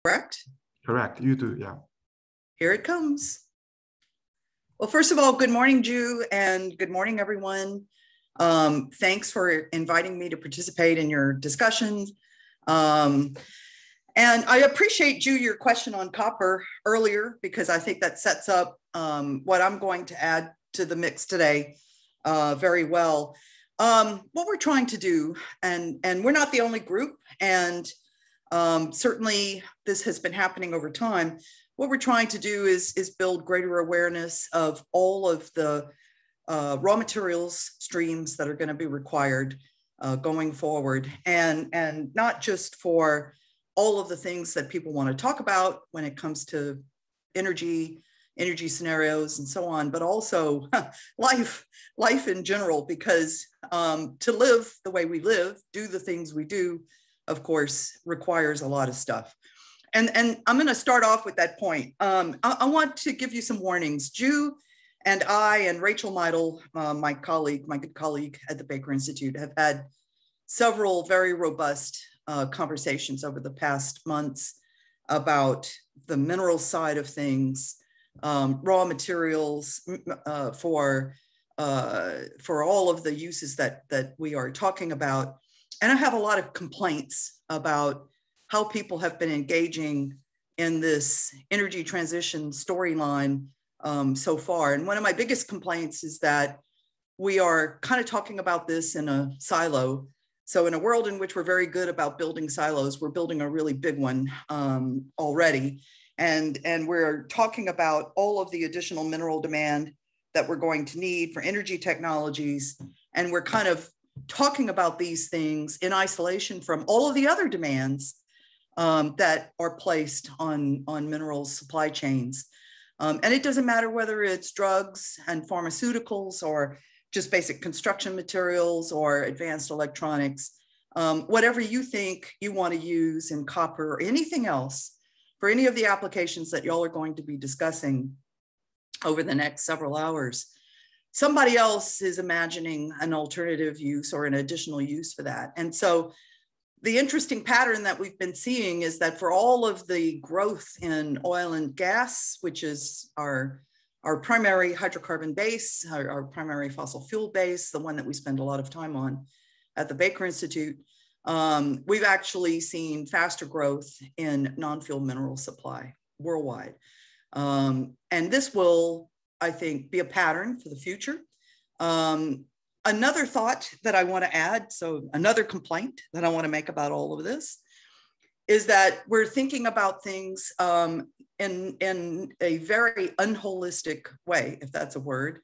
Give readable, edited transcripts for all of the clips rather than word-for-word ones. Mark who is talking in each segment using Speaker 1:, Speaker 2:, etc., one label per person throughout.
Speaker 1: correct?
Speaker 2: Correct, you do, yeah.
Speaker 1: Here it comes. Well, first of all, good morning, Ju, and good morning, everyone. Thanks for inviting me to participate in your discussion. And I appreciate, Ju, your question on copper earlier, because I think that sets up what I'm going to add to the mix today very well. What we're trying to do, and we're not the only group, and certainly this has been happening over time. What we're trying to do is build greater awareness of all of the raw materials streams that are going to be required going forward, and not just for all of the things that people want to talk about when it comes to energy scenarios and so on, but also life in general, because to live the way we live, do the things we do, of course, requires a lot of stuff. And I'm going to start off with that point. I want to give you some warnings. Ju and I and Rachel Meidel, my good colleague at the Baker Institute, have had several very robust conversations over the past months about the mineral side of things, raw materials for all of the uses that we are talking about. And I have a lot of complaints about how people have been engaging in this energy transition storyline so far. And one of my biggest complaints is that we are kind of talking about this in a silo. So in a world in which we're very good about building silos, we're building a really big one already. And we're talking about all of the additional mineral demand that we're going to need for energy technologies. And we're kind of talking about these things in isolation from all of the other demands that are placed on minerals supply chains. And it doesn't matter whether it's drugs and pharmaceuticals or just basic construction materials or advanced electronics, whatever you think you want to use in copper or anything else for any of the applications that y'all are going to be discussing over the next several hours. Somebody else is imagining an alternative use or an additional use for that. And so the interesting pattern that we've been seeing is that for all of the growth in oil and gas, which is our primary hydrocarbon base, our primary fossil fuel base, the one that we spend a lot of time on at the Baker Institute, we've actually seen faster growth in non-fuel mineral supply worldwide. And this will, I think, be a pattern for the future. Another thought that I want to add, so another complaint that I want to make about all of this, is that we're thinking about things in a very unholistic way, if that's a word.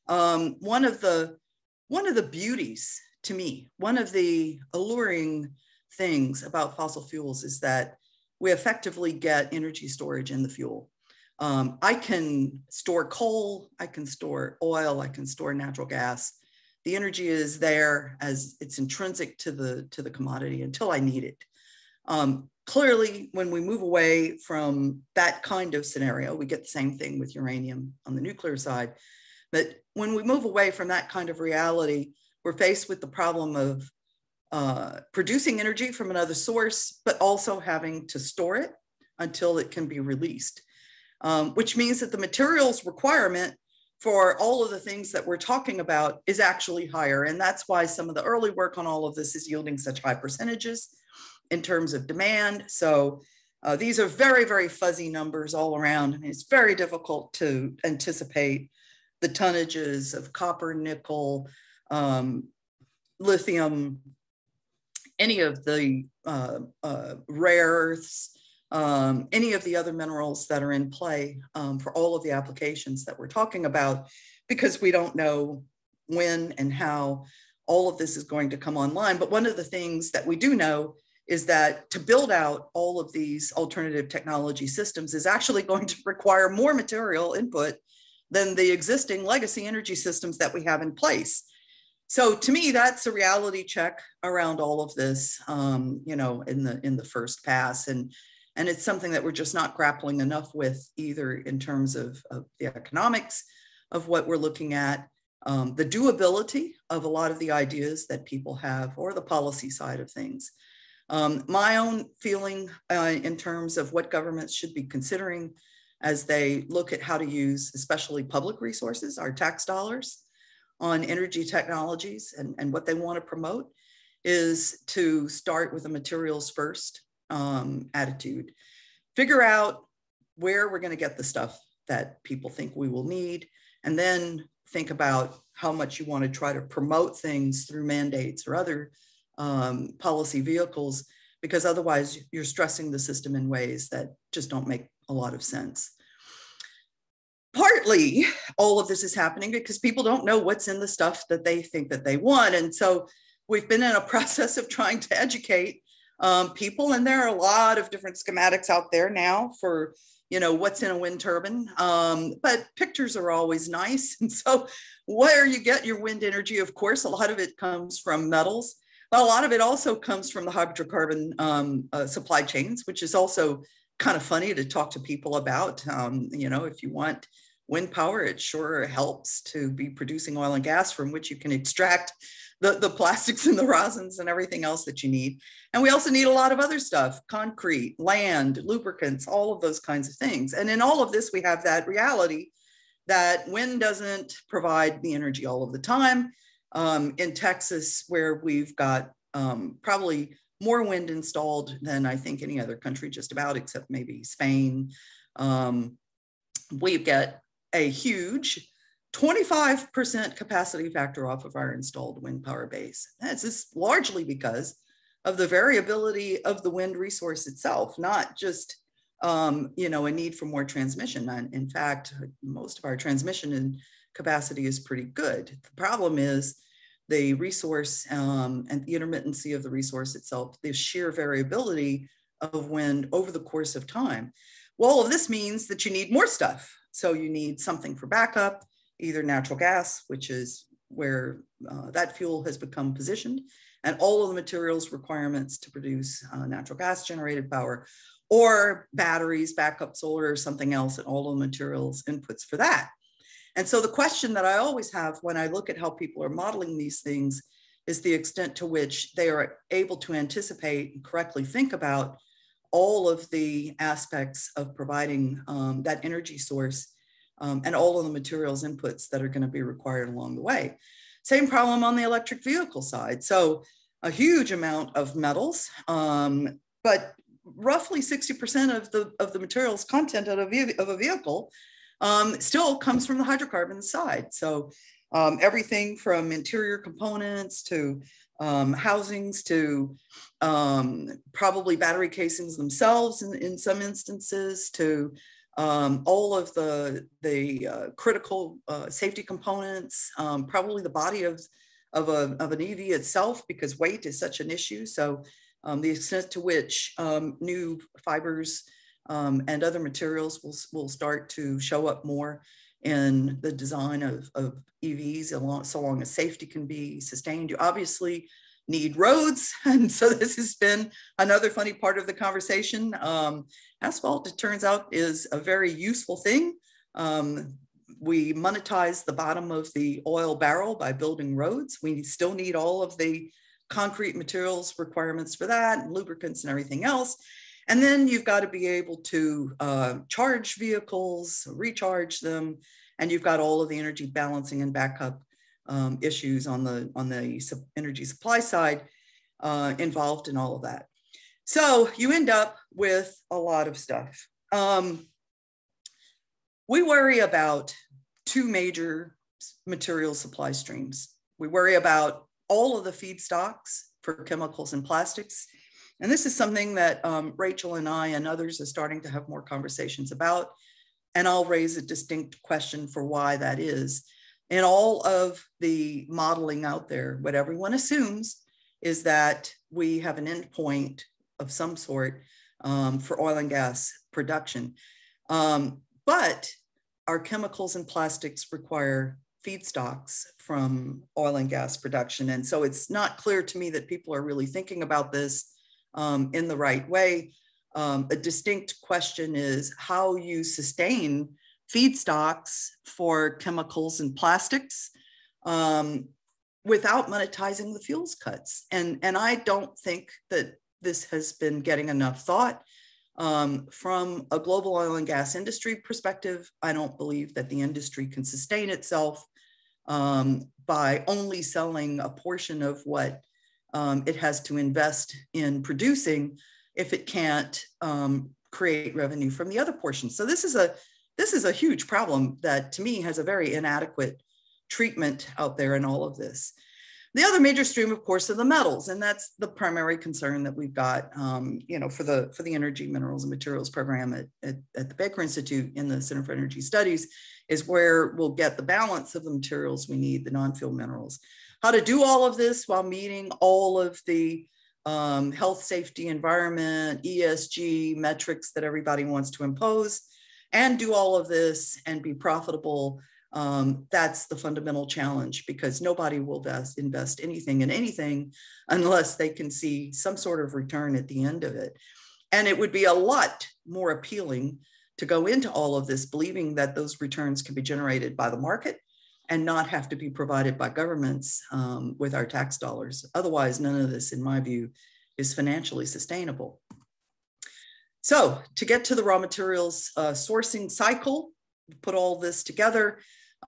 Speaker 1: One of the beauties, to me, one of the alluring things about fossil fuels is that we effectively get energy storage in the fuel. I can store coal, I can store oil, I can store natural gas. The energy is there as it's intrinsic to the commodity until I need it. Clearly, when we move away from that kind of scenario, we get the same thing with uranium on the nuclear side. But when we move away from that kind of reality, we're faced with the problem of producing energy from another source, but also having to store it until it can be released, which means that the materials requirement for all of the things that we're talking about is actually higher. And that's why some of the early work on all of this is yielding such high percentages in terms of demand. So these are very, very fuzzy numbers all around. And it's very difficult to anticipate the tonnages of copper, nickel, lithium, any of the rare earths, any of the other minerals that are in play for all of the applications that we're talking about, because we don't know when and how all of this is going to come online. But one of the things that we do know is that to build out all of these alternative technology systems is actually going to require more material input than the existing legacy energy systems that we have in place. So to me, that's a reality check around all of this, you know, in the first pass. And it's something that we're just not grappling enough with either in terms of the economics of what we're looking at, the doability of a lot of the ideas that people have, or the policy side of things. My own feeling in terms of what governments should be considering as they look at how to use especially public resources, our tax dollars, on energy technologies and what they want to promote is to start with a materials first attitude. Figure out where we're going to get the stuff that people think we will need, and then think about how much you want to try to promote things through mandates or other policy vehicles, because otherwise you're stressing the system in ways that just don't make a lot of sense. Partly all of this is happening because people don't know what's in the stuff that they think that they want. And so we've been in a process of trying to educate people, and there are a lot of different schematics out there now for, you know, what's in a wind turbine, but pictures are always nice. And so where you get your wind energy, of course, a lot of it comes from metals, but a lot of it also comes from the hydrocarbon supply chains, which is also kind of funny to talk to people about. You know, if you want wind power, it sure helps to be producing oil and gas from which you can extract the plastics and the rosins and everything else that you need. And we also need a lot of other stuff, concrete, land, lubricants, all of those kinds of things. And in all of this, we have that reality that wind doesn't provide the energy all of the time. In Texas, where we've got probably more wind installed than I think any other country, just about, except maybe Spain, we get a huge 25% capacity factor off of our installed wind power base. That's just largely because of the variability of the wind resource itself, not just you know, a need for more transmission. And in fact, most of our transmission and capacity is pretty good. The problem is the resource and the intermittency of the resource itself, the sheer variability of wind over the course of time. Well, all of this means that you need more stuff. So you need something for backup, either natural gas, which is where that fuel has become positioned, and all of the materials requirements to produce natural gas generated power, or batteries, backup solar, or something else, and all of the materials inputs for that. And so the question that I always have when I look at how people are modeling these things is the extent to which they are able to anticipate and correctly think about all of the aspects of providing that energy source and all of the materials inputs that are going to be required along the way. Same problem on the electric vehicle side. So a huge amount of metals, but roughly 60% of the materials content of a vehicle still comes from the hydrocarbon side. So everything from interior components to housings to probably battery casings themselves in some instances, to all of the critical safety components, probably the body of an EV itself, because weight is such an issue. So the extent to which new fibers and other materials will start to show up more in the design of EVs, so long as safety can be sustained. You obviously need roads. And so this has been another funny part of the conversation. Asphalt, it turns out, is a very useful thing. We monetize the bottom of the oil barrel by building roads. We still need all of the concrete materials requirements for that, and lubricants and everything else. And then you've got to be able to charge vehicles, recharge them, and you've got all of the energy balancing and backup issues on the energy supply side involved in all of that. So you end up with a lot of stuff. We worry about two major material supply streams. We worry about all of the feedstocks for chemicals and plastics. And this is something that Rachel and I and others are starting to have more conversations about. And I'll raise a distinct question for why that is. In all of the modeling out there, what everyone assumes is that we have an endpoint of some sort for oil and gas production. But our chemicals and plastics require feedstocks from oil and gas production. And so it's not clear to me that people are really thinking about this in the right way. A distinct question is how you sustain feedstocks for chemicals and plastics without monetizing the fuels cuts. And I don't think that this has been getting enough thought. From a global oil and gas industry perspective, I don't believe that the industry can sustain itself by only selling a portion of what it has to invest in producing if it can't create revenue from the other portion. So this is a huge problem that to me has a very inadequate treatment out there in all of this. The other major stream, of course, are the metals, and that's the primary concern that we've got, for the Energy, Minerals, and Materials program at the Baker Institute in the Center for Energy Studies, is where we'll get the balance of the materials we need, the non-fuel minerals. How to do all of this while meeting all of the health, safety, environment, ESG metrics that everybody wants to impose, and do all of this and be profitable. That's the fundamental challenge, because nobody will invest anything in anything unless they can see some sort of return at the end of it. And it would be a lot more appealing to go into all of this believing that those returns can be generated by the market and not have to be provided by governments with our tax dollars. Otherwise, none of this, in my view, is financially sustainable. So to get to the raw materials sourcing cycle, put all this together,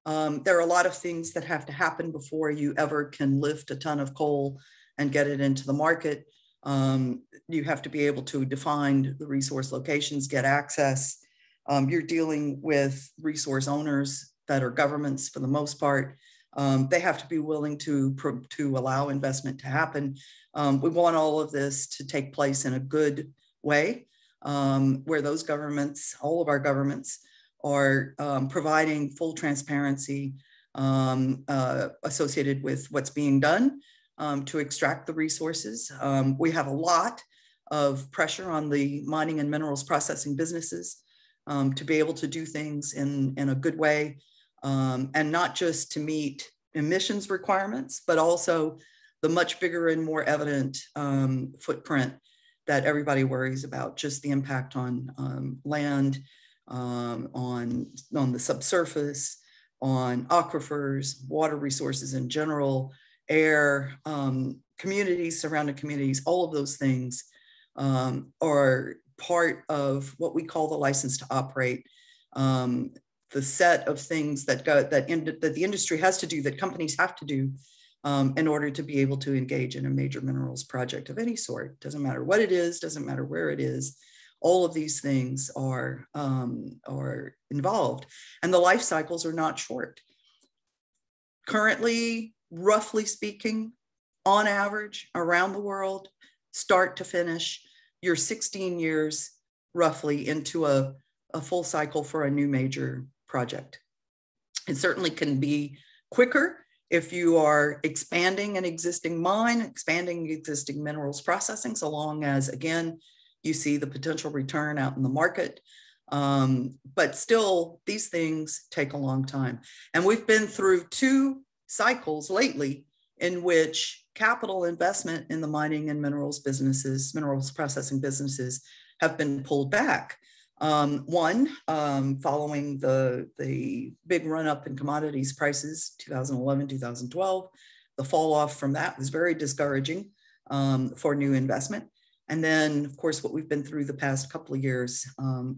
Speaker 1: there are a lot of things that have to happen before you ever can lift a ton of coal and get it into the market. You have to be able to define the resource locations, get access. You're dealing with resource owners that are governments for the most part. They have to be willing to allow investment to happen. We want all of this to take place in a good way, where those governments, all of our governments, are providing full transparency associated with what's being done to extract the resources. We have a lot of pressure on the mining and minerals processing businesses to be able to do things in a good way, and not just to meet emissions requirements, but also the much bigger and more evident footprint that everybody worries about, just the impact on land, on the subsurface, on aquifers, water resources in general, air, communities, surrounding communities. All of those things are part of what we call the license to operate, the set of things that the industry has to do, that companies have to do in order to be able to engage in a major minerals project of any sort. Doesn't matter what it is, doesn't matter where it is. All of these things are involved, and the life cycles are not short. Currently, roughly speaking, on average, around the world, start to finish, you're 16 years roughly into a full cycle for a new major project. It certainly can be quicker if you are expanding an existing mine, expanding existing minerals processing, so long as, again, you see the potential return out in the market. But still, these things take a long time. And we've been through 2 cycles lately in which capital investment in the mining and minerals businesses, minerals processing businesses, have been pulled back. One, following the big run up in commodities prices, 2011, 2012, the fall off from that was very discouraging for new investment. And then, of course, what we've been through the past couple of years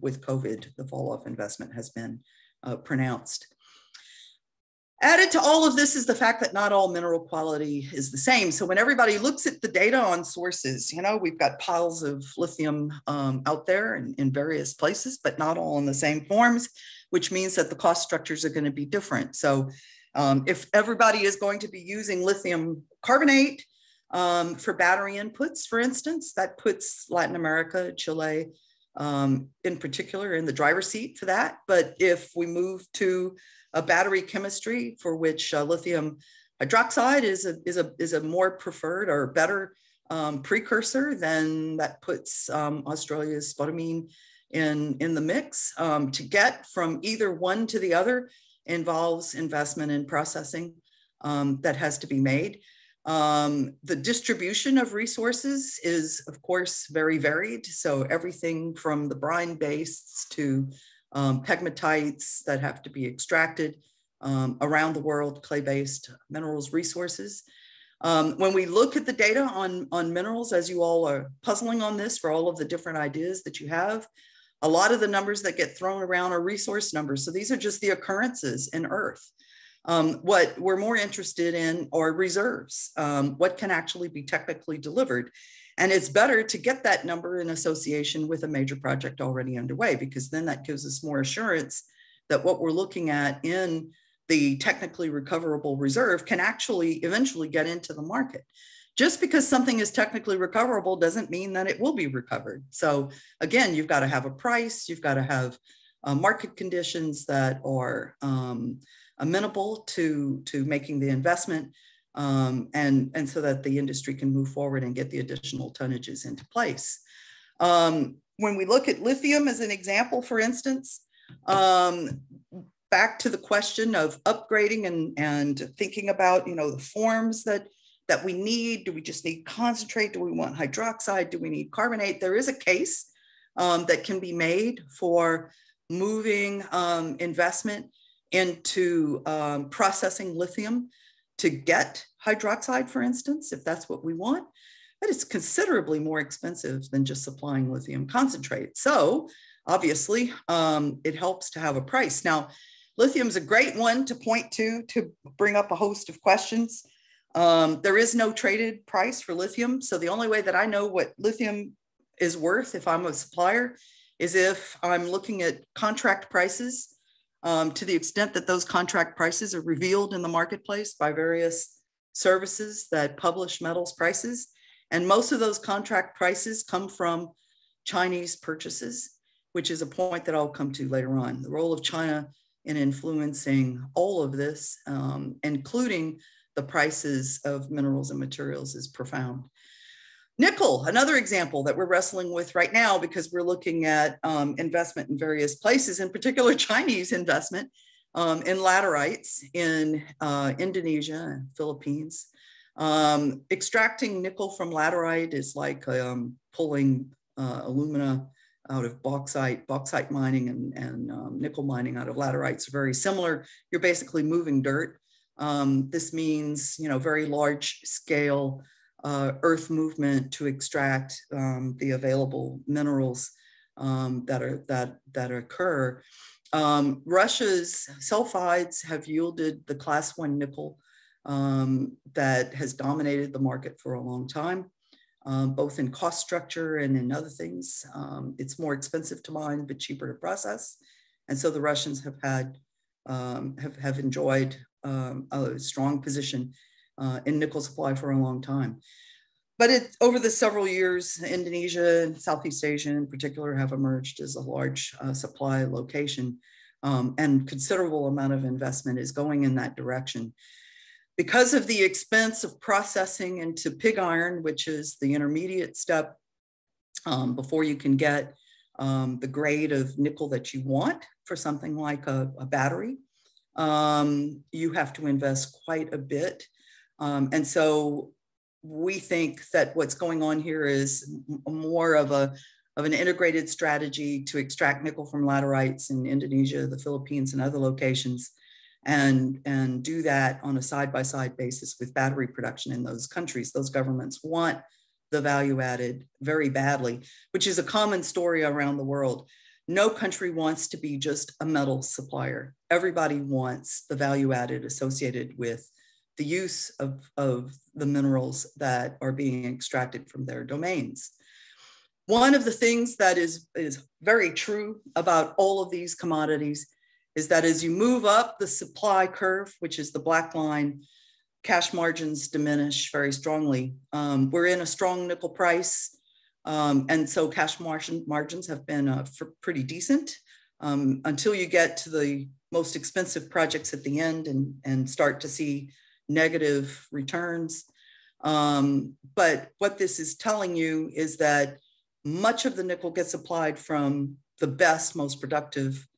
Speaker 1: with COVID, the fall off investment has been pronounced. Added to all of this is the fact that not all mineral quality is the same. So when everybody looks at the data on sources, we've got piles of lithium out there in various places, but not all in the same forms, which means that the cost structures are going to be different. So if everybody is going to be using lithium carbonate for battery inputs, for instance, that puts Latin America, Chile in particular in the driver's seat for that. But if we move to a battery chemistry for which lithium hydroxide is a more preferred or better precursor, then that puts Australia's spodumene in the mix. To get from either one to the other involves investment in processing that has to be made. The distribution of resources is, of course, very varied. So everything from the brine based to pegmatites that have to be extracted around the world, clay-based minerals resources. When we look at the data on minerals, as you all are puzzling on this for all of the different ideas that you have, a lot of the numbers that get thrown around are resource numbers. So these are just the occurrences in Earth. What we're more interested in are reserves, what can actually be technically delivered. And it's better to get that number in association with a major project already underway, because then that gives us more assurance that what we're looking at in the technically recoverable reserve can actually eventually get into the market. Just because something is technically recoverable doesn't mean that it will be recovered. So again, you've got to have a price, you've got to have market conditions that are amenable to making the investment, and so that the industry can move forward and get the additional tonnages into place. When we look at lithium as an example, for instance, back to the question of upgrading and thinking about, the forms that we need. Do we just need concentrate? Do we want hydroxide? Do we need carbonate? There is a case that can be made for moving investment into processing lithium to get hydroxide, for instance, if that's what we want. But it's considerably more expensive than just supplying lithium concentrate. So obviously, it helps to have a price. Now, lithium is a great one to point to bring up a host of questions. There is no traded price for lithium. So the only way that I know what lithium is worth if I'm a supplier is if I'm looking at contract prices, to the extent that those contract prices are revealed in the marketplace by various services that publish metals prices. And most of those contract prices come from Chinese purchases, which is a point that I'll come to later on. The role of China in influencing all of this, including the prices of minerals and materials, is profound. Nickel, another example that we're wrestling with right now, because we're looking at investment in various places, in particular Chinese investment in laterites in Indonesia and Philippines. Extracting nickel from laterite is like pulling alumina out of bauxite mining and nickel mining out of laterites are very similar. You're basically moving dirt. This means, very large scale earth movement to extract the available minerals that occur. Russia's sulfides have yielded the class 1 nickel that has dominated the market for a long time, both in cost structure and in other things. It's more expensive to mine, but cheaper to process. And so the Russians have had, have enjoyed a strong position in nickel supply for a long time. But over the several years, Indonesia and Southeast Asia in particular have emerged as a large supply location, and considerable amount of investment is going in that direction. Because of the expense of processing into pig iron, which is the intermediate step before you can get the grade of nickel that you want for something like a battery, you have to invest quite a bit. And so we think that what's going on here is more of an integrated strategy to extract nickel from laterites in Indonesia, the Philippines, and other locations, and do that on a side-by-side basis with battery production in those countries. Those governments want the value added very badly, which is a common story around the world. No country wants to be just a metal supplier. Everybody wants the value added associated with the use of the minerals that are being extracted from their domains. One of the things that is very true about all of these commodities is that as you move up the supply curve, which is the black line, cash margins diminish very strongly. We're in a strong nickel price, and so cash margins have been pretty decent until you get to the most expensive projects at the end and start to see negative returns. But what this is telling you is that much of the nickel gets supplied from the best, most productive,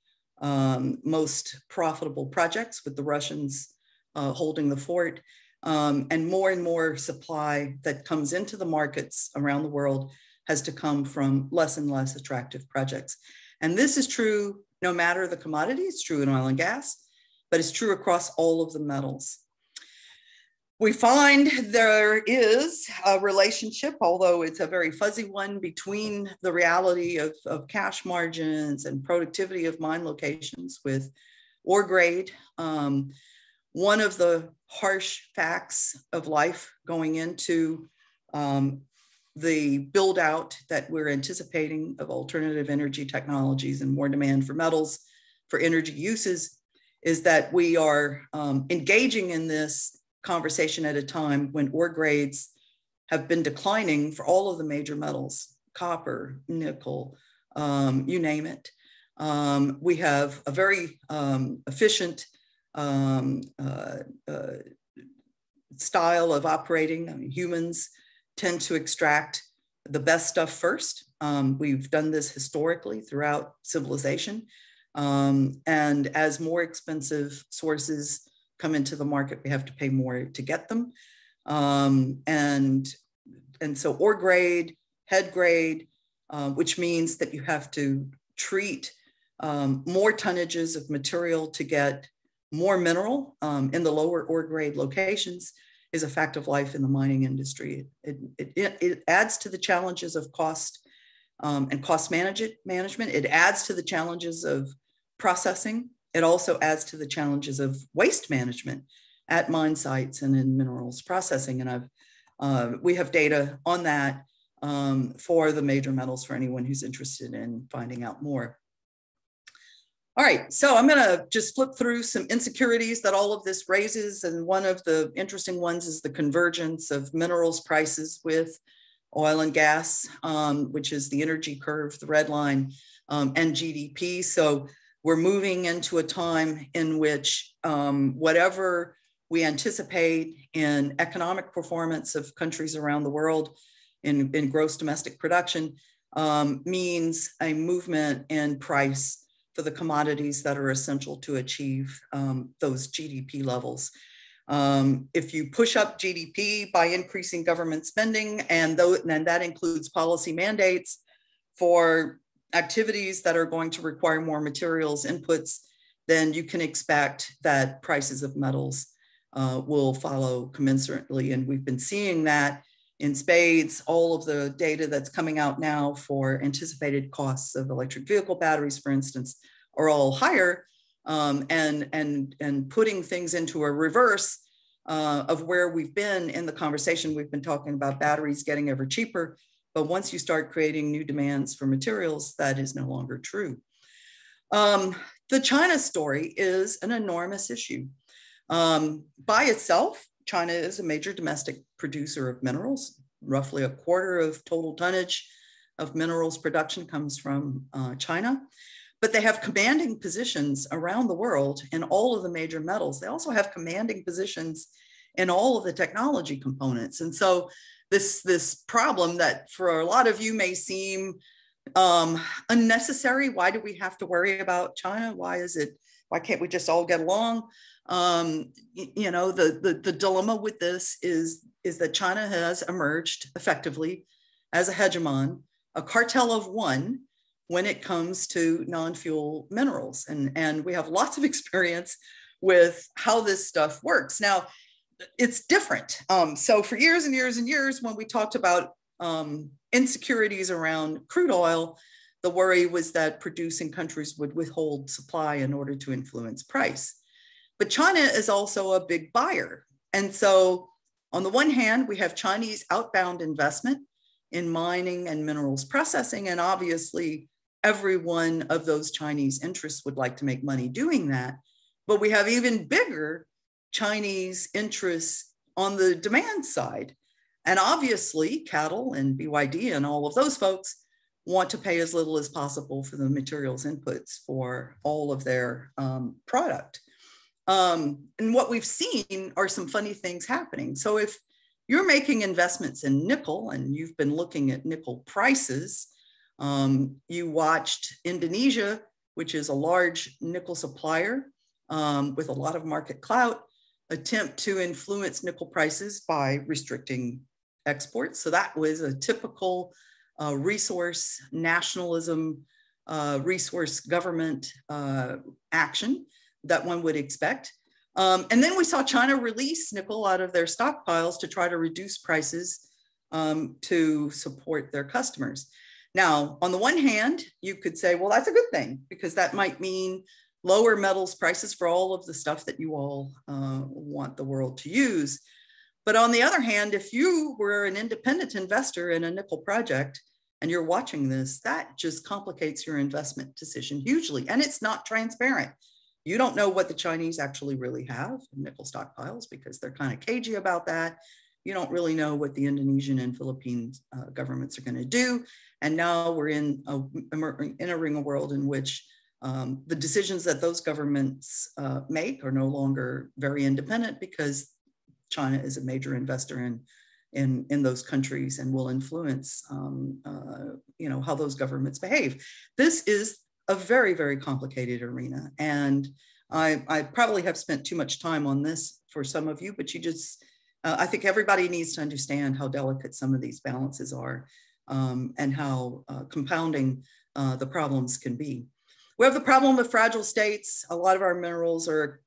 Speaker 1: most profitable projects, with the Russians holding the fort, and more supply that comes into the markets around the world has to come from less and less attractive projects. And this is true no matter the commodity. It's true in oil and gas, but it's true across all of the metals. We find there is a relationship, although it's a very fuzzy one, between the reality of cash margins and productivity of mine locations with ore grade. One of the harsh facts of life going into the build out that we're anticipating of alternative energy technologies and more demand for metals for energy uses is that we are engaging in this conversation at a time when ore grades have been declining for all of the major metals, copper, nickel, you name it. We have a very efficient style of operating. I mean, humans tend to extract the best stuff first. We've done this historically throughout civilization. And as more expensive sources come into the market, we have to pay more to get them. And so ore grade, head grade, which means that you have to treat more tonnages of material to get more mineral in the lower ore grade locations, is a fact of life in the mining industry. It adds to the challenges of cost and cost management. It adds to the challenges of processing. It also adds to the challenges of waste management at mine sites and in minerals processing. And we have data on that for the major metals for anyone who's interested in finding out more. All right, so I'm gonna just flip through some insecurities that all of this raises. And one of the interesting ones is the convergence of minerals prices with oil and gas, which is the energy curve, the red line, and GDP. So we're moving into a time in which whatever we anticipate in economic performance of countries around the world in gross domestic production means a movement in price for the commodities that are essential to achieve those GDP levels. If you push up GDP by increasing government spending, and that includes policy mandates for activities that are going to require more materials inputs, then you can expect that prices of metals will follow commensurately. And we've been seeing that in spades. All of the data that's coming out now for anticipated costs of electric vehicle batteries, for instance, are all higher, and putting things into a reverse of where we've been in the conversation. We've been talking about batteries getting ever cheaper, but once you start creating new demands for materials, that is no longer true. The China story is an enormous issue. By itself, China is a major domestic producer of minerals. Roughly a quarter of total tonnage of minerals production comes from China, but they have commanding positions around the world in all of the major metals. They also have commanding positions in all of the technology components. And so this problem that for a lot of you may seem unnecessary. Why do we have to worry about China? Why can't we just all get along? You know, the dilemma with this is that China has emerged effectively as a hegemon, a cartel of one when it comes to non-fuel minerals. And we have lots of experience with how this stuff works. Now, it's different. So for years and years and years, when we talked about insecurities around crude oil, the worry was that producing countries would withhold supply in order to influence price. But China is also a big buyer. And so on the one hand, we have Chinese outbound investment in mining and minerals processing. And obviously, every one of those Chinese interests would like to make money doing that. But we have even bigger Chinese interests on the demand side. And obviously, cattle and BYD and all of those folks want to pay as little as possible for the materials inputs for all of their product. And what we've seen are some funny things happening. So if you're making investments in nickel and you've been looking at nickel prices, you watched Indonesia, which is a large nickel supplier with a lot of market clout, attempt to influence nickel prices by restricting exports. So that was a typical resource nationalism, resource government action that one would expect. And then we saw China release nickel out of their stockpiles to try to reduce prices to support their customers. Now, on the one hand, you could say, well, that's a good thing, because that might mean lower metals prices for all of the stuff that you all want the world to use. But on the other hand, if you were an independent investor in a nickel project and you're watching this, that just complicates your investment decision hugely. And it's not transparent. You don't know what the Chinese actually really have in nickel stockpiles because they're kind of cagey about that. You don't really know what the Indonesian and Philippine governments are going to do. And now we're entering a world in which the decisions that those governments make are no longer very independent, because China is a major investor in those countries and will influence how those governments behave. This is a very, very complicated arena. And I probably have spent too much time on this for some of you, but I think everybody needs to understand how delicate some of these balances are and how compounding the problems can be. We have the problem of fragile states. A lot of our minerals are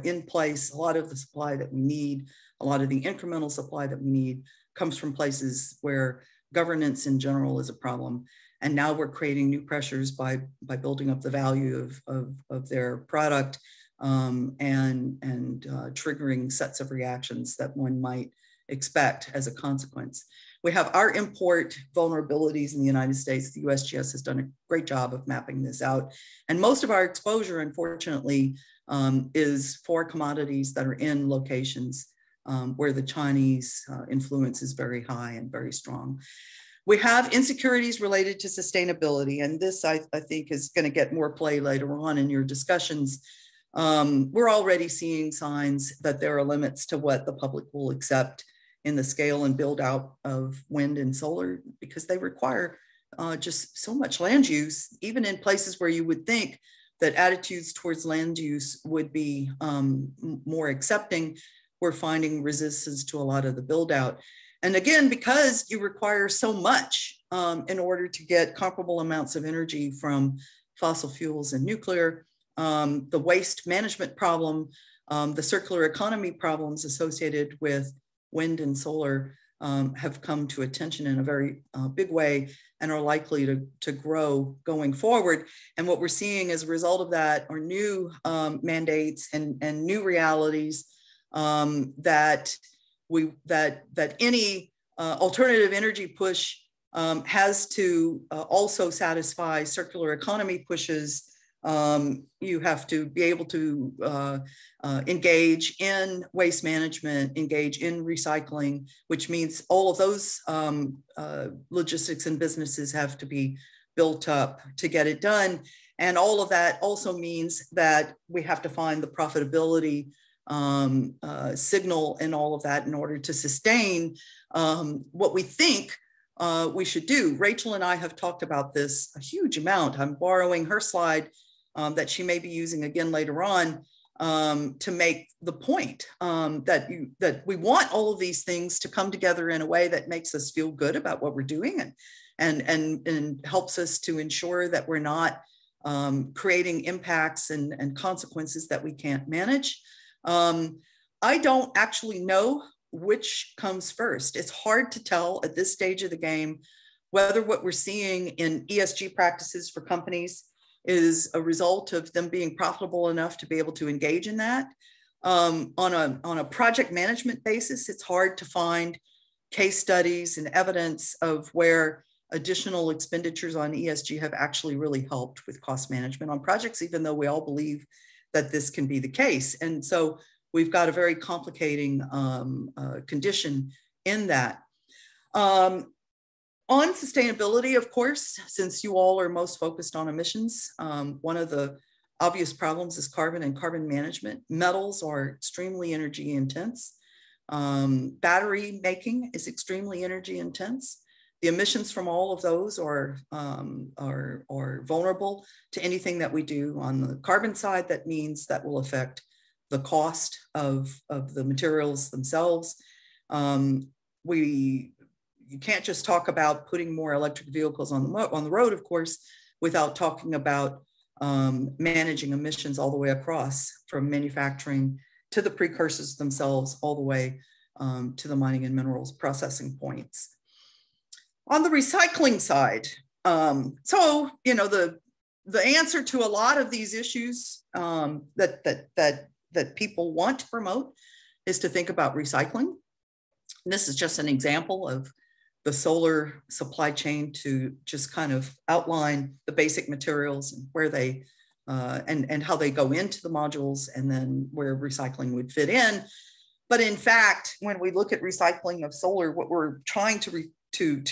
Speaker 1: in place. A lot of the supply that we need, a lot of the incremental supply that we need comes from places where governance in general is a problem. And now we're creating new pressures by building up the value of their product and triggering sets of reactions that one might expect as a consequence. We have our import vulnerabilities in the United States. The USGS has done a great job of mapping this out. And most of our exposure, unfortunately, is for commodities that are in locations where the Chinese influence is very high and very strong. We have insecurities related to sustainability. And this, I think, is going to get more play later on in your discussions. We're already seeing signs that there are limits to what the public will accept in the scale and build out of wind and solar, because they require just so much land use, even in places where you would think that attitudes towards land use would be more accepting. We're finding resistance to a lot of the build out. And again, because you require so much in order to get comparable amounts of energy from fossil fuels and nuclear, the waste management problem, the circular economy problems associated with wind and solar have come to attention in a very big way and are likely to grow going forward. And what we're seeing as a result of that are new mandates and new realities that any alternative energy push has to also satisfy circular economy pushes. You have to be able to engage in waste management, engage in recycling, which means all of those logistics and businesses have to be built up to get it done. And all of that also means that we have to find the profitability signal in all of that in order to sustain what we think we should do. Rachel and I have talked about this a huge amount. I'm borrowing her slide that she may be using again later on to make the point that we want all of these things to come together in a way that makes us feel good about what we're doing and helps us to ensure that we're not creating impacts and consequences that we can't manage. I don't actually know which comes first. It's hard to tell at this stage of the game whether what we're seeing in ESG practices for companies is a result of them being profitable enough to be able to engage in that. On a project management basis, it's hard to find case studies and evidence of where additional expenditures on ESG have actually really helped with cost management on projects, even though we all believe that this can be the case. And so we've got a very complicating condition in that. On sustainability, of course, since you all are most focused on emissions, one of the obvious problems is carbon and carbon management. Metals are extremely energy intense. Battery making is extremely energy intense. The emissions from all of those are vulnerable to anything that we do on the carbon side. That means that will affect the cost of the materials themselves. You can't just talk about putting more electric vehicles on the road, of course, without talking about managing emissions all the way across from manufacturing to the precursors themselves, all the way to the mining and minerals processing points. On the recycling side, so, you know, the answer to a lot of these issues that people want to promote is to think about recycling. And this is just an example of the solar supply chain to just kind of outline the basic materials and where they and how they go into the modules, and then where recycling would fit in. But in fact, when we look at recycling of solar, what we're trying to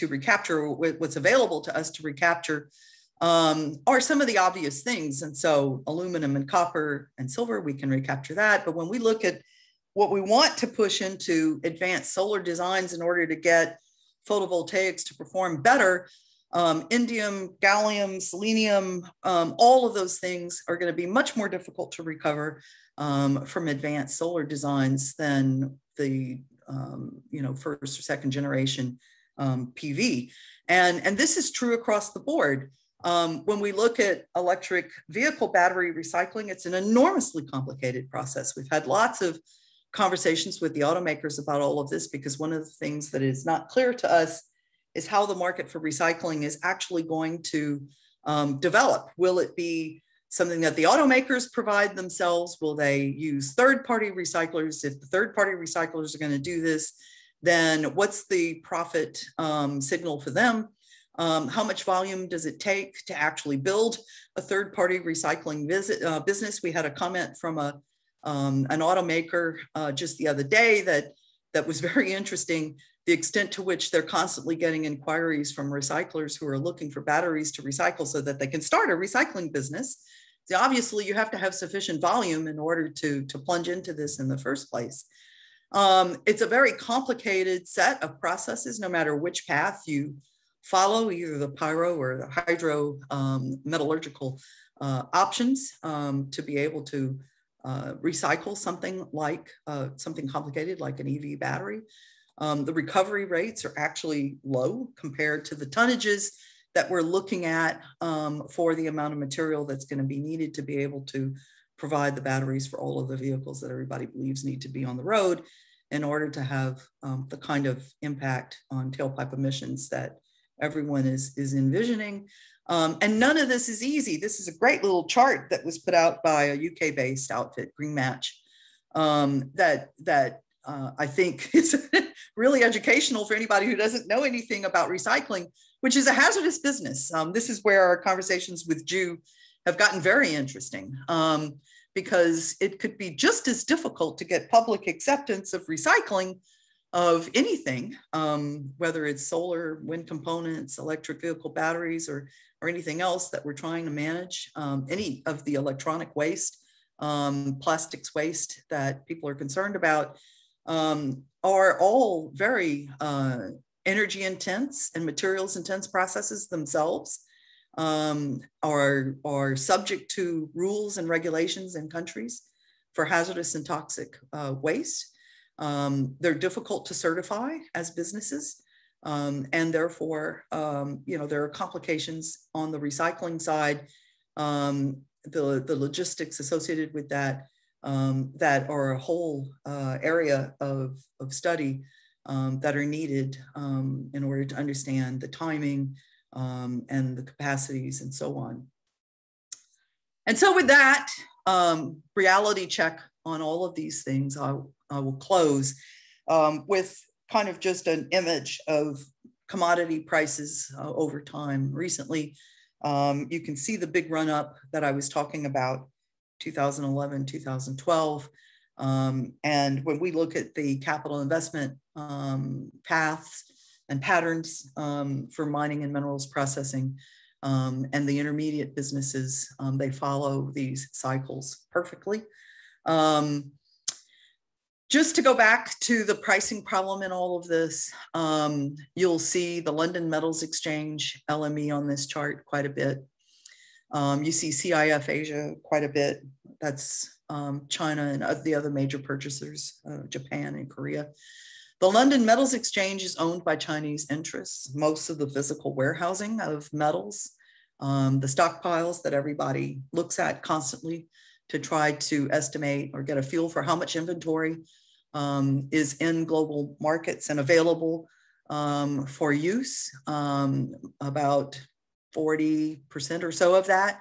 Speaker 1: recapture, what's available to us to recapture, are some of the obvious things. And so aluminum and copper and silver, we can recapture that. But when we look at what we want to push into advanced solar designs in order to get photovoltaics to perform better, indium, gallium, selenium, all of those things are going to be much more difficult to recover from advanced solar designs than the first or second generation PV. And this is true across the board. When we look at electric vehicle battery recycling, it's an enormously complicated process. We've had lots of conversations with the automakers about all of this, because one of the things that is not clear to us is how the market for recycling is actually going to develop. Will it be something that the automakers provide themselves? Will they use third-party recyclers? If the third-party recyclers are going to do this, then what's the profit signal for them? How much volume does it take to actually build a third-party recycling business? We had a comment from an automaker just the other day that was very interesting, the extent to which they're constantly getting inquiries from recyclers who are looking for batteries to recycle so that they can start a recycling business. So obviously, you have to have sufficient volume in order to plunge into this in the first place. It's a very complicated set of processes, no matter which path you follow, either the pyro or the hydro metallurgical options, to be able to recycle something like something complicated like an EV battery. The recovery rates are actually low compared to the tonnages that we're looking at for the amount of material that's going to be needed to be able to provide the batteries for all of the vehicles that everybody believes need to be on the road in order to have the kind of impact on tailpipe emissions that everyone is envisioning. And none of this is easy. This is a great little chart that was put out by a UK-based outfit, Green Match, that I think is really educational for anybody who doesn't know anything about recycling, which is a hazardous business. This is where our conversations with Ju have gotten very interesting, because it could be just as difficult to get public acceptance of recycling of anything, whether it's solar, wind components, electric vehicle batteries, or anything else that we're trying to manage. Any of the electronic waste, plastics waste that people are concerned about, are all very energy intense and materials intense processes themselves, are subject to rules and regulations in countries for hazardous and toxic waste. They're difficult to certify as businesses, and therefore, there are complications on the recycling side, the logistics associated with that, that are a whole area of study that are needed in order to understand the timing and the capacities and so on. And so with that reality check on all of these things, I will close with kind of just an image of commodity prices over time. Recently, you can see the big run up that I was talking about, 2011, 2012. And when we look at the capital investment paths and patterns for mining and minerals processing and the intermediate businesses, they follow these cycles perfectly. Just to go back to the pricing problem in all of this, you'll see the London Metals Exchange, LME, on this chart quite a bit. You see CIF Asia quite a bit. That's China and the other major purchasers, Japan and Korea. The London Metals Exchange is owned by Chinese interests. Most of the physical warehousing of metals, the stockpiles that everybody looks at constantly to try to estimate or get a feel for how much inventory is in global markets and available for use. About 40% or so of that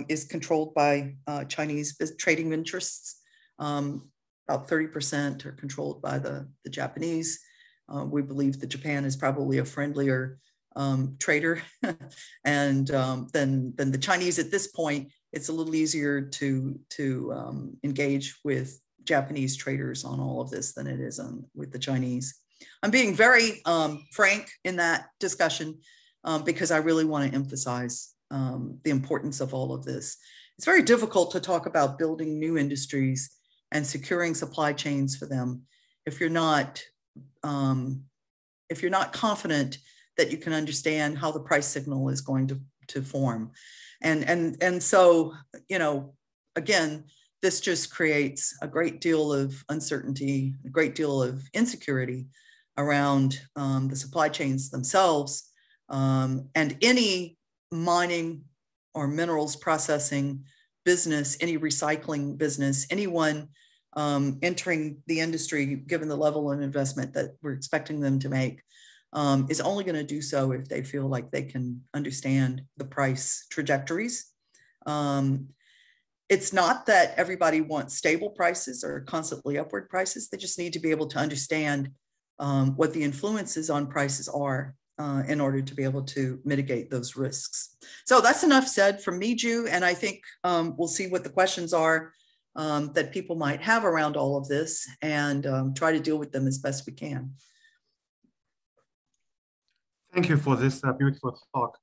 Speaker 1: is controlled by Chinese trading interests. About 30% are controlled by the Japanese. We believe that Japan is probably a friendlier trader and than the Chinese at this point. It's a little easier to engage with Japanese traders on all of this than it is with the Chinese. I'm being very frank in that discussion because I really want to emphasize the importance of all of this. It's very difficult to talk about building new industries and securing supply chains for them if you're not confident that you can understand how the price signal is going to form. And so, you know, again, this just creates a great deal of uncertainty, a great deal of insecurity around the supply chains themselves, and any mining or minerals processing business, any recycling business, anyone entering the industry, given the level of investment that we're expecting them to make, is only going to do so if they feel like they can understand the price trajectories. It's not that everybody wants stable prices or constantly upward prices. They just need to be able to understand what the influences on prices are in order to be able to mitigate those risks. So that's enough said from me, Ju, and I think we'll see what the questions are that people might have around all of this and try to deal with them as best we can.
Speaker 2: Thank you for this beautiful talk.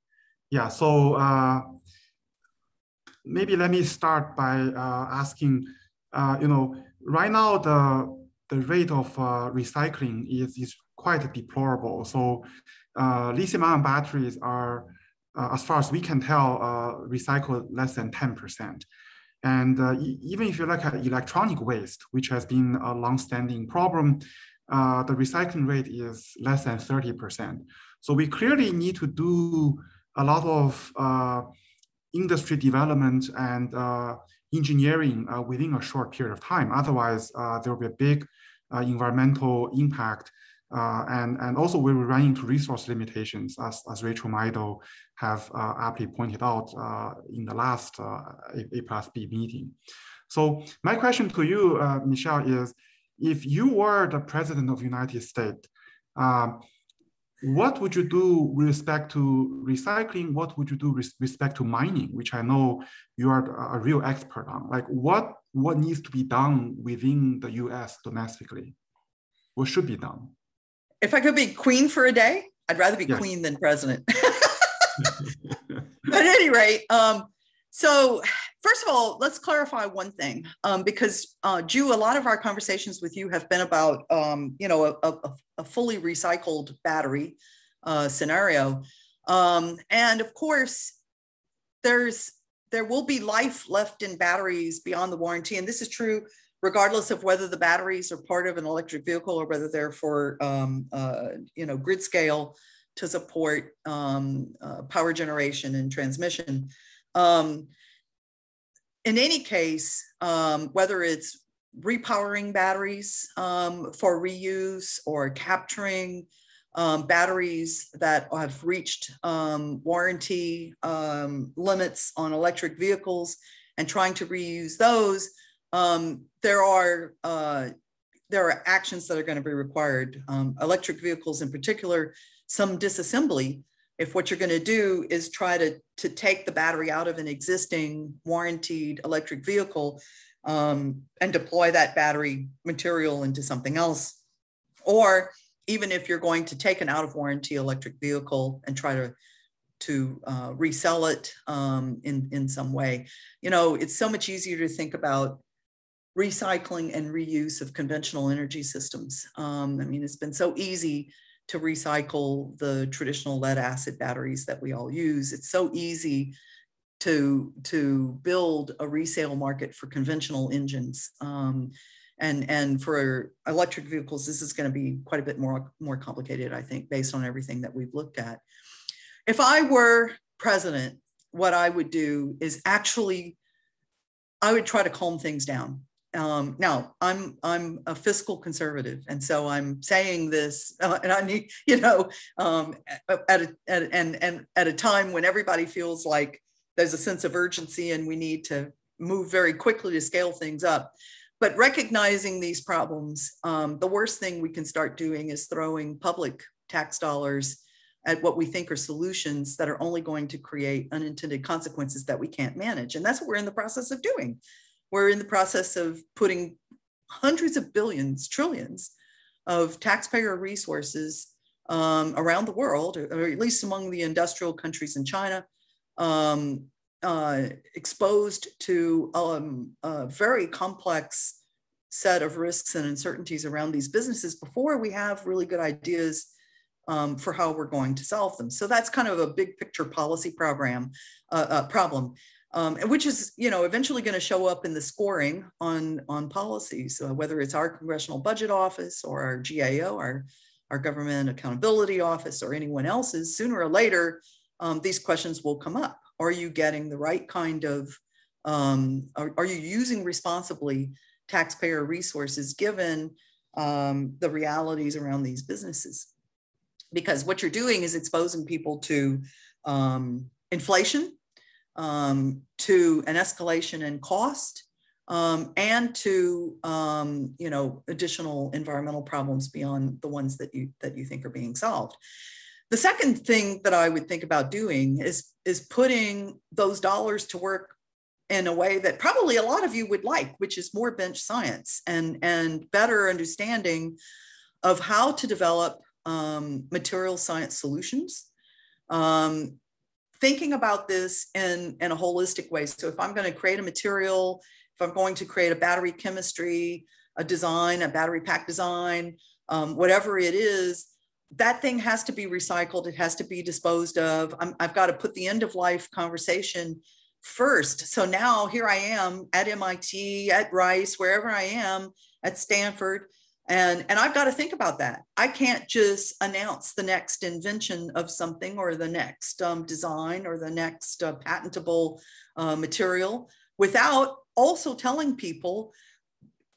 Speaker 2: Yeah, so maybe let me start by asking, you know, right now the rate of recycling is quite deplorable. So lithium-ion batteries are, as far as we can tell, recycled less than 10%. And even if you look at electronic waste, which has been a long-standing problem, the recycling rate is less than 30%. So we clearly need to do a lot of industry development and engineering within a short period of time. Otherwise, there will be a big environmental impact. And also we will run into resource limitations, as Rachel Maido have aptly pointed out in the last A+B meeting. So my question to you, Michelle, is if you were the president of the United States, what would you do with respect to recycling? What would you do with respect to mining, which I know you are a real expert on? Like what needs to be done within the US domestically? What should be done?
Speaker 1: If I could be queen for a day, I'd rather be queen than president. But at any rate, so first of all, let's clarify one thing, because Ju, a lot of our conversations with you have been about, you know, a fully recycled battery scenario. And of course, there will be life left in batteries beyond the warranty. And this is true regardless of whether the batteries are part of an electric vehicle or whether they're for, you know, grid scale to support power generation and transmission. In any case, whether it's repowering batteries for reuse or capturing batteries that have reached warranty limits on electric vehicles and trying to reuse those, there are actions that are going to be required. Electric vehicles in particular, some disassembly. If what you're going to do is try to take the battery out of an existing warranted electric vehicle and deploy that battery material into something else, or even if you're going to take an out of warranty electric vehicle and try to resell it in some way, you know, it's so much easier to think about recycling and reuse of conventional energy systems. I mean, it's been so easy to recycle the traditional lead acid batteries that we all use. It's so easy to build a resale market for conventional engines. And for electric vehicles, this is going to be quite a bit more complicated, I think, based on everything that we've looked at. If I were president, what I would do is actually, I would try to calm things down. Now, I'm a fiscal conservative, and so I'm saying this, and I need, at a time when everybody feels like there's a sense of urgency and we need to move very quickly to scale things up. But recognizing these problems, the worst thing we can start doing is throwing public tax dollars at what we think are solutions that are only going to create unintended consequences that we can't manage. And that's what we're in the process of doing. We're in the process of putting hundreds of billions, trillions of taxpayer resources around the world, or at least among the industrial countries in China, exposed to a very complex set of risks and uncertainties around these businesses before we have really good ideas for how we're going to solve them. So that's kind of a big picture policy problem, which is, eventually going to show up in the scoring on policies, whether it's our Congressional Budget Office or our GAO, our Government Accountability Office, or anyone else's. Sooner or later, these questions will come up. Are you getting the right kind of, are you using responsibly taxpayer resources given the realities around these businesses? Because what you're doing is exposing people to inflation, to an escalation in cost, and to additional environmental problems beyond the ones that you think are being solved. The second thing that I would think about doing is putting those dollars to work in a way that probably a lot of you would like, which is more bench science and better understanding of how to develop material science solutions. Thinking about this in a holistic way. So if I'm going to create a material, if I'm going to create a battery chemistry, a design, a battery pack design, whatever it is, that thing has to be recycled. It has to be disposed of. I've got to put the end of life conversation first. So now here I am at MIT, at Rice, wherever I am, at Stanford, and I've got to think about that. I can't just announce the next invention of something or the next design or the next patentable material without also telling people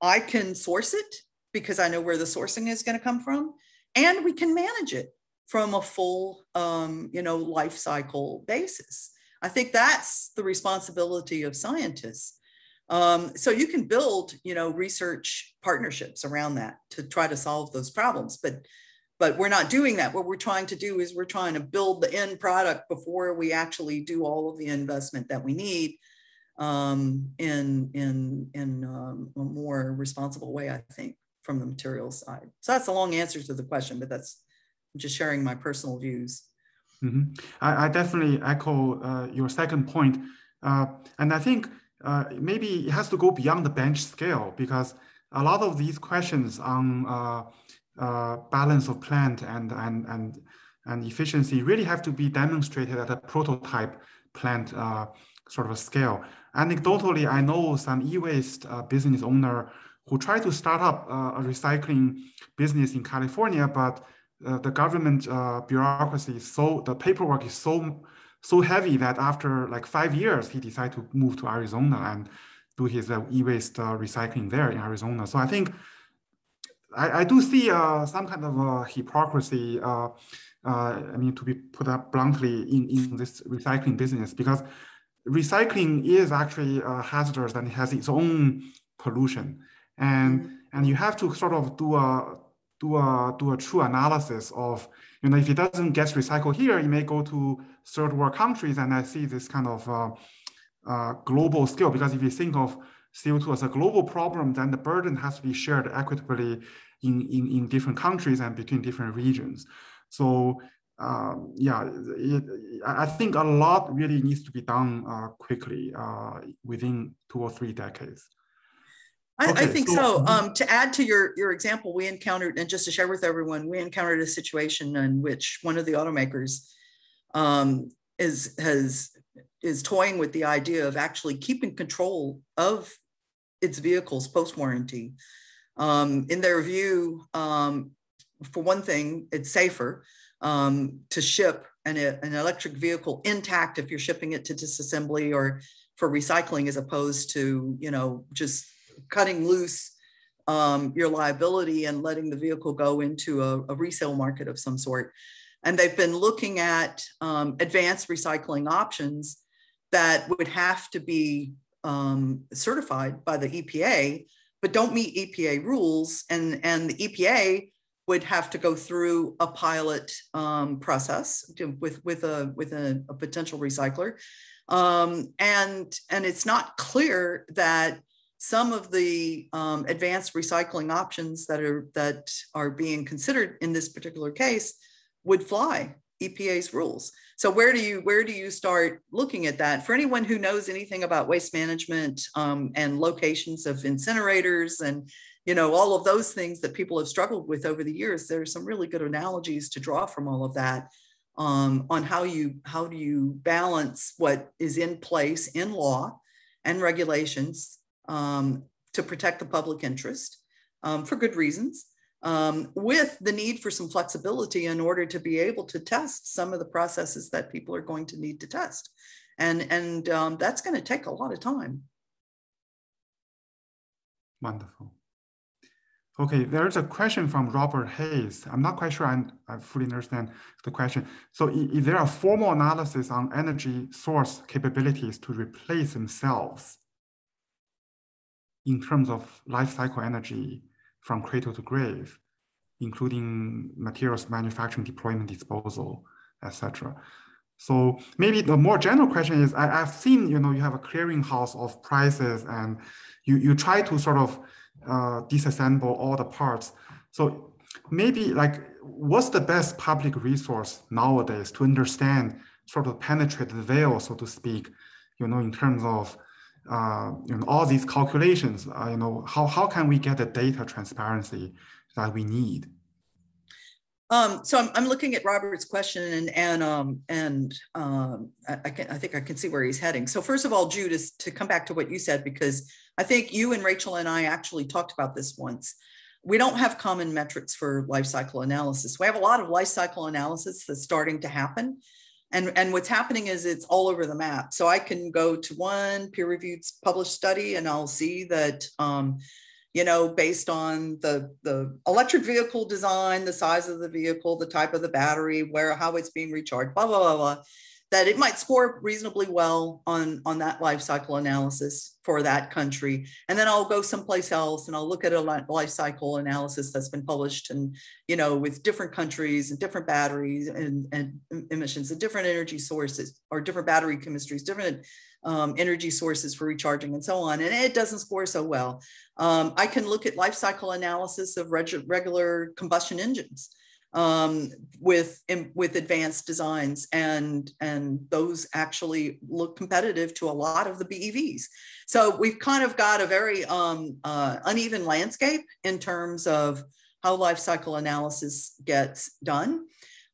Speaker 1: I can source it because I know where the sourcing is going to come from, and we can manage it from a full life cycle basis. I think that's the responsibility of scientists. So you can build, research partnerships around that to try to solve those problems, but we're not doing that. What we're trying to do is we're trying to build the end product before we actually do all of the investment that we need in a more responsible way, I think, from the materials side. So that's a long answer to the question, but I'm just sharing my personal views.
Speaker 2: Mm-hmm. I definitely echo your second point, and I think. Maybe it has to go beyond the bench scale, because a lot of these questions on balance of plant and efficiency really have to be demonstrated at a prototype plant sort of a scale. Anecdotally, I know some e-waste business owner who try to start up a recycling business in California, but the government bureaucracy is the paperwork is so heavy that after like 5 years, he decided to move to Arizona and do his e-waste recycling there in Arizona. So I think I do see some kind of hypocrisy, to be put up bluntly, in this recycling business, because recycling is actually hazardous and it has its own pollution. And you have to sort of do a true analysis of, if it doesn't get recycled here, it may go to third world countries. And I see this kind of global scale, because if you think of CO2 as a global problem, then the burden has to be shared equitably in different countries and between different regions. So I think a lot really needs to be done quickly within 2 or 3 decades.
Speaker 1: I think so. To add to your example, we encountered, and just to share with everyone, we encountered a situation in which one of the automakers is toying with the idea of actually keeping control of its vehicles post-warranty. In their view, for one thing, it's safer to ship an electric vehicle intact if you're shipping it to disassembly, or for recycling as opposed to, you know, just cutting loose your liability and letting the vehicle go into a resale market of some sort. And they've been looking at advanced recycling options that would have to be certified by the EPA, but don't meet EPA rules. And the EPA would have to go through a pilot process with a potential recycler. And it's not clear that some of the advanced recycling options that are being considered in this particular case would fly EPA's rules. So where do you start looking at that? For anyone who knows anything about waste management and locations of incinerators and, you know, all of those things that people have struggled with over the years, there's some really good analogies to draw from all of that on how do you balance what is in place in law and regulations to protect the public interest for good reasons, with the need for some flexibility in order to be able to test some of the processes that people are going to need to test. And that's going to take a lot of time.
Speaker 2: Wonderful. Okay, there's a question from Robert Hayes. I'm not quite sure I fully understand the question. So is there a formal analysis on energy source capabilities to replace themselves in terms of life cycle energy from cradle to grave, including materials manufacturing, deployment, disposal, etc.? So maybe the more general question is, I've seen, you know, you have a clearinghouse of prices and you try to sort of disassemble all the parts. So maybe like, what's the best public resource nowadays to understand, sort of penetrate the veil, so to speak, you know, in terms of you know, all these calculations, you know, how can we get the data transparency that we need?
Speaker 1: So I'm looking at Robert's question and I think I can see where he's heading. So first of all, Jude, to come back to what you said, because I think you and Rachel and I actually talked about this once. We don't have common metrics for life cycle analysis. We have a lot of life cycle analysis that's starting to happen. And what's happening is it's all over the map. So I can go to one peer-reviewed published study and I'll see that, you know, based on the electric vehicle design, the size of the vehicle, the type of the battery, how it's being recharged, blah, blah, blah, blah, that it might score reasonably well on that life cycle analysis for that country. And then I'll go someplace else and I'll look at a life cycle analysis that's been published and, you know, with different countries and different batteries and emissions and different energy sources or different battery chemistries, different energy sources for recharging and so on. And it doesn't score so well. I can look at life cycle analysis of regular combustion engines with advanced designs, and those actually look competitive to a lot of the BEVs. So we've kind of got a very uneven landscape in terms of how life cycle analysis gets done.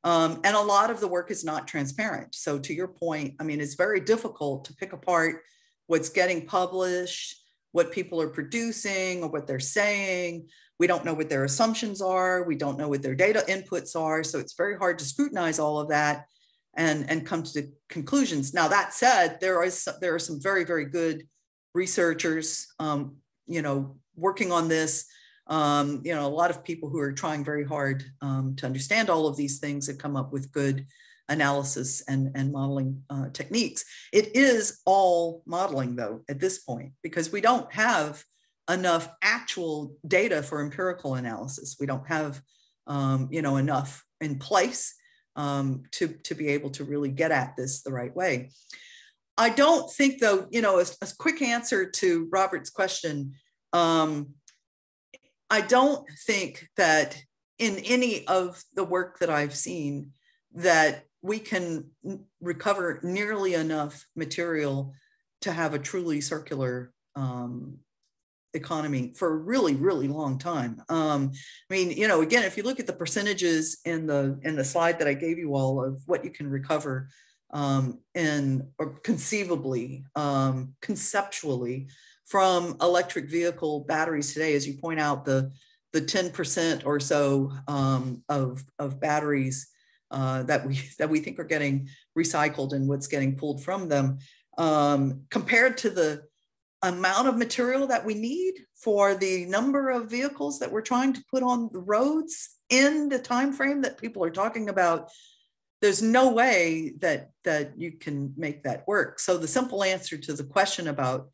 Speaker 1: And a lot of the work is not transparent. So to your point, I mean, it's very difficult to pick apart what's getting published, what people are producing or what they're saying. We don't know what their assumptions are. We don't know what their data inputs are. So it's very hard to scrutinize all of that and come to the conclusions. Now, that said, there are some very, very good researchers, you know, working on this. You know, a lot of people who are trying very hard to understand all of these things and come up with good analysis and modeling techniques. It is all modeling, though, at this point, because we don't have enough actual data for empirical analysis. We don't have, you know, enough in place to be able to really get at this the right way. I don't think, though, you know, a quick answer to Robert's question, I don't think that in any of the work that I've seen that we can recover nearly enough material to have a truly circular economy for a really, really long time. I mean, you know, again, if you look at the percentages in the slide that I gave you all of what you can recover or conceivably, conceptually from electric vehicle batteries today, as you point out, the 10% or so of batteries that we think are getting recycled and what's getting pulled from them. compared to the amount of material that we need for the number of vehicles that we're trying to put on the roads in the time frame that people are talking about, there's no way that you can make that work. So the simple answer to the question about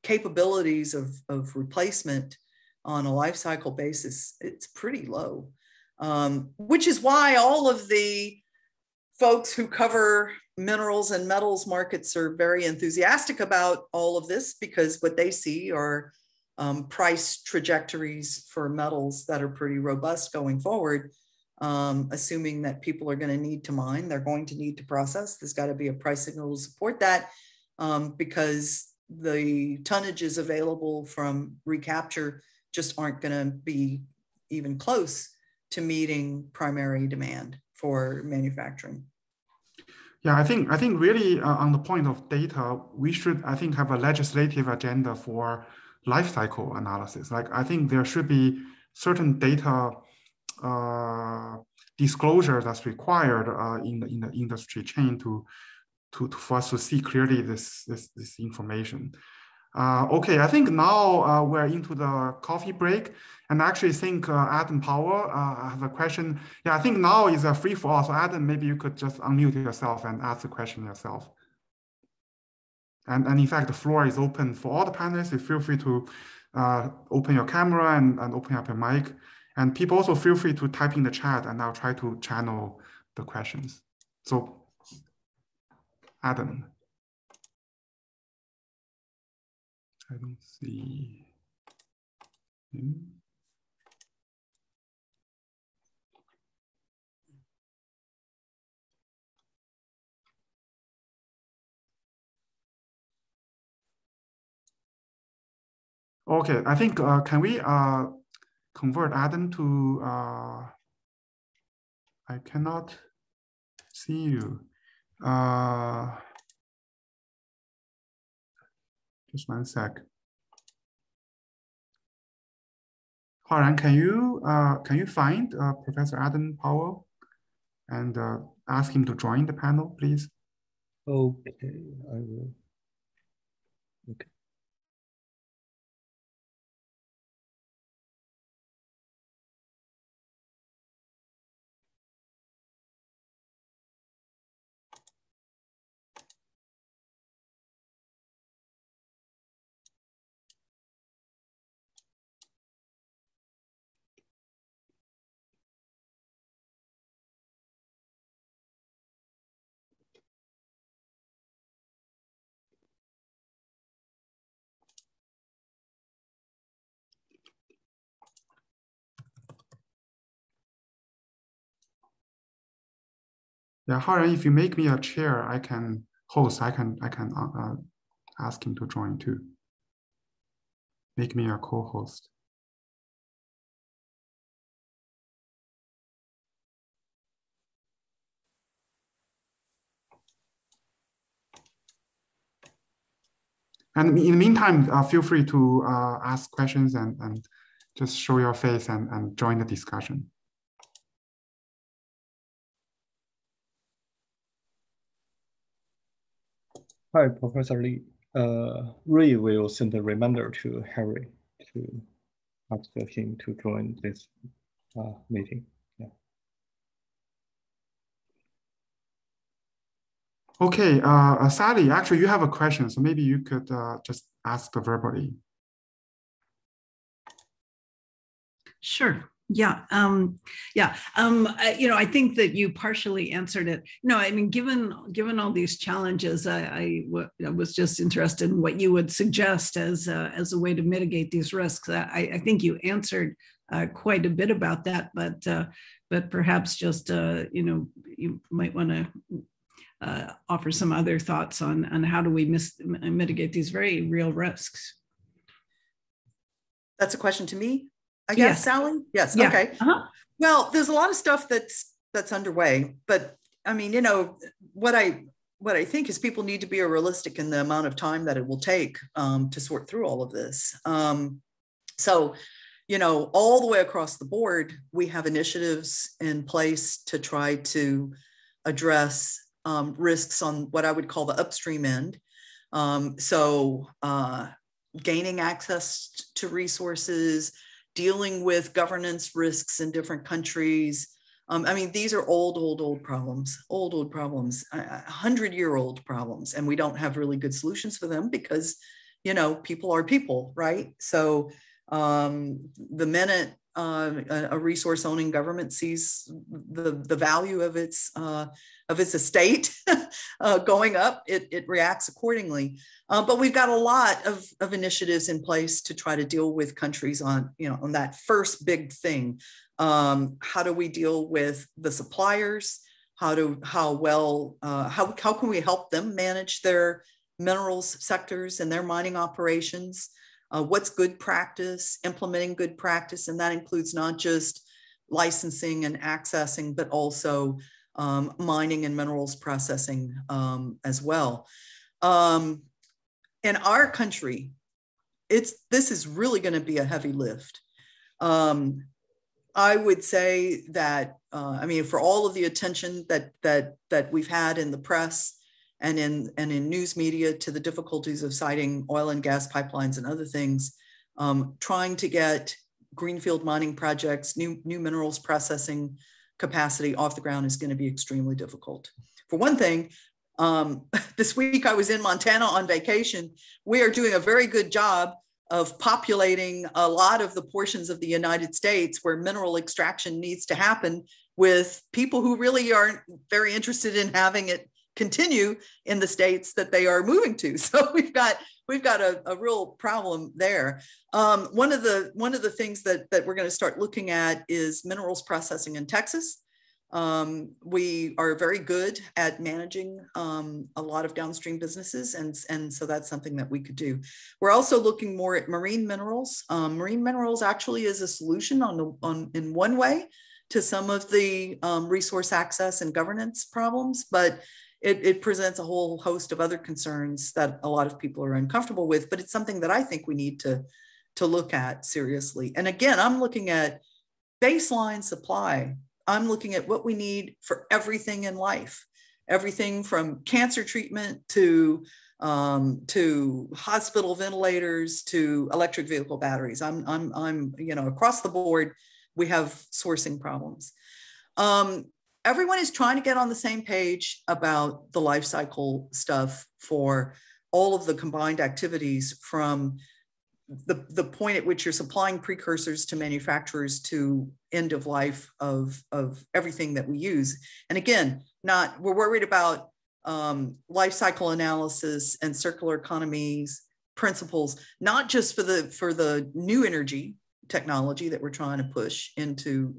Speaker 1: capabilities of replacement on a life cycle basis, it's pretty low, which is why all of the folks who cover minerals and metals markets are very enthusiastic about all of this, because what they see are price trajectories for metals that are pretty robust going forward, assuming that people are going to need to mine, they're going to need to process. There's got to be a price signal to support that, because the tonnages available from recapture just aren't going to be even close to meeting primary demand for manufacturing.
Speaker 2: Yeah, I think really on the point of data, we should, I think, have a legislative agenda for life cycle analysis. Like, I think there should be certain data disclosure that's required in the industry chain for us to see clearly this information. Okay, I think now we're into the coffee break, and I actually think Adam Powell has a question. Yeah, I think now is a free for all. So Adam, maybe you could just unmute yourself and ask the question yourself. And in fact, the floor is open for all the panelists. You feel free to open your camera and open up your mic. And people also feel free to type in the chat, and I'll try to channel the questions. So Adam. I don't see him. Okay, I think, can we convert Adam to, I cannot see you. Just one sec. Haran, can you find Professor Adam Powell and ask him to join the panel, please?
Speaker 3: Okay, I will. Okay.
Speaker 2: Yeah, Haran, if you make me a chair, I can host. I can ask him to join too. Make me a co-host. And in the meantime, feel free to ask questions and just show your face and join the discussion.
Speaker 3: Hi, Professor Lee. Ray will send a reminder to Harry to ask him to join this meeting. Yeah.
Speaker 2: Okay, Sally, actually you have a question, so maybe you could just ask verbally.
Speaker 4: Sure. Yeah. I think that you partially answered it. No, I mean, given all these challenges, I was just interested in what you would suggest as a way to mitigate these risks. I think you answered quite a bit about that, but perhaps just you might want to offer some other thoughts on how do we mitigate these very real risks.
Speaker 1: That's a question to me, I guess, yes. Sally? Yes, yeah. Okay. Well, there's a lot of stuff that's underway, but I mean, what I think is people need to be realistic in the amount of time that it will take to sort through all of this. So, all the way across the board, we have initiatives in place to try to address risks on what I would call the upstream end. Gaining access to resources, dealing with governance risks in different countries. I mean, these are old problems, old problems, 100-year-old problems, and we don't have really good solutions for them because, you know, people are people, right? So the minute a resource owning government sees the value of its estate going up, it reacts accordingly. But we've got a lot of initiatives in place to try to deal with countries on, you know, on that first big thing. How do we deal with the suppliers? How can we help them manage their minerals sectors and their mining operations? What's good practice, implementing good practice, and that includes not just licensing and accessing, but also mining and minerals processing as well. In our country, this is really going to be a heavy lift. I would say that, I mean, for all of the attention that we've had in the press and in news media to the difficulties of siting oil and gas pipelines and other things, trying to get greenfield mining projects, new minerals processing capacity off the ground is going to be extremely difficult. For one thing, this week I was in Montana on vacation. We are doing a very good job of populating a lot of the portions of the United States where mineral extraction needs to happen with people who really aren't very interested in having it continue in the states that they are moving to. So we've got a real problem there. One of the things that we're going to start looking at is minerals processing in Texas. We are very good at managing a lot of downstream businesses, and so that's something that we could do. We're also looking more at marine minerals. Marine minerals actually is a solution in one way to some of the resource access and governance problems, but it presents a whole host of other concerns that a lot of people are uncomfortable with, but it's something that I think we need to look at seriously. And again, I'm looking at baseline supply. I'm looking at what we need for everything in life, everything from cancer treatment to hospital ventilators to electric vehicle batteries. I'm you know, across the board, we have sourcing problems. Everyone is trying to get on the same page about the life cycle stuff for all of the combined activities, from the point at which you're supplying precursors to manufacturers to end of life of everything that we use. And again, we're worried about life cycle analysis and circular economies principles, not just for the new energy technology that we're trying to push into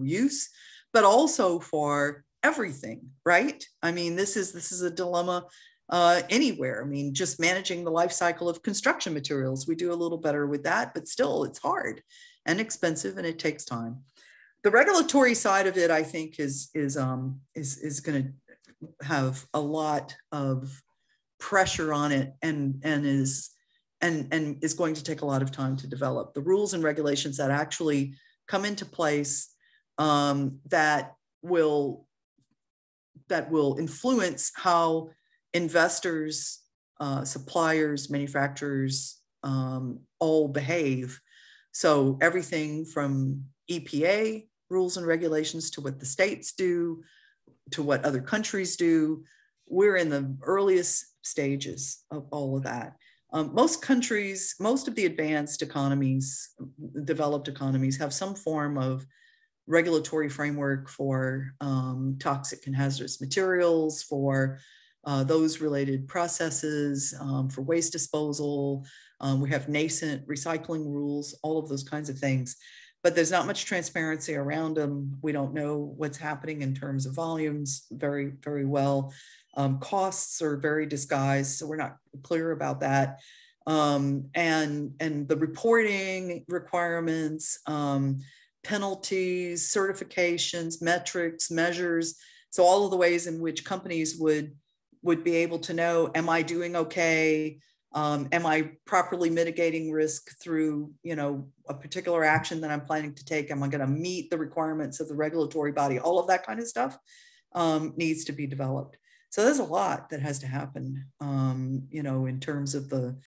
Speaker 1: use, but also for everything, right? I mean, this is a dilemma anywhere. I mean, just managing the life cycle of construction materials, we do a little better with that, but still it's hard and expensive and it takes time. The regulatory side of it, I think, is going to have a lot of pressure on it and is going to take a lot of time to develop. The rules and regulations that actually come into place that will influence how investors, suppliers, manufacturers all behave. So everything from EPA rules and regulations to what the states do, to what other countries do, we're in the earliest stages of all of that. Most countries, most of the advanced economies, developed economies, have some form of regulatory framework for toxic and hazardous materials, for those related processes, for waste disposal. We have nascent recycling rules, all of those kinds of things, but there's not much transparency around them. We don't know what's happening in terms of volumes very, very well. Costs are very disguised, so we're not clear about that. And the reporting requirements, penalties, certifications, metrics, measures. So all of the ways in which companies would be able to know, am I doing okay? Am I properly mitigating risk through, you know, a particular action that I'm planning to take? Am I going to meet the requirements of the regulatory body? All of that kind of stuff needs to be developed. So there's a lot that has to happen, in terms of the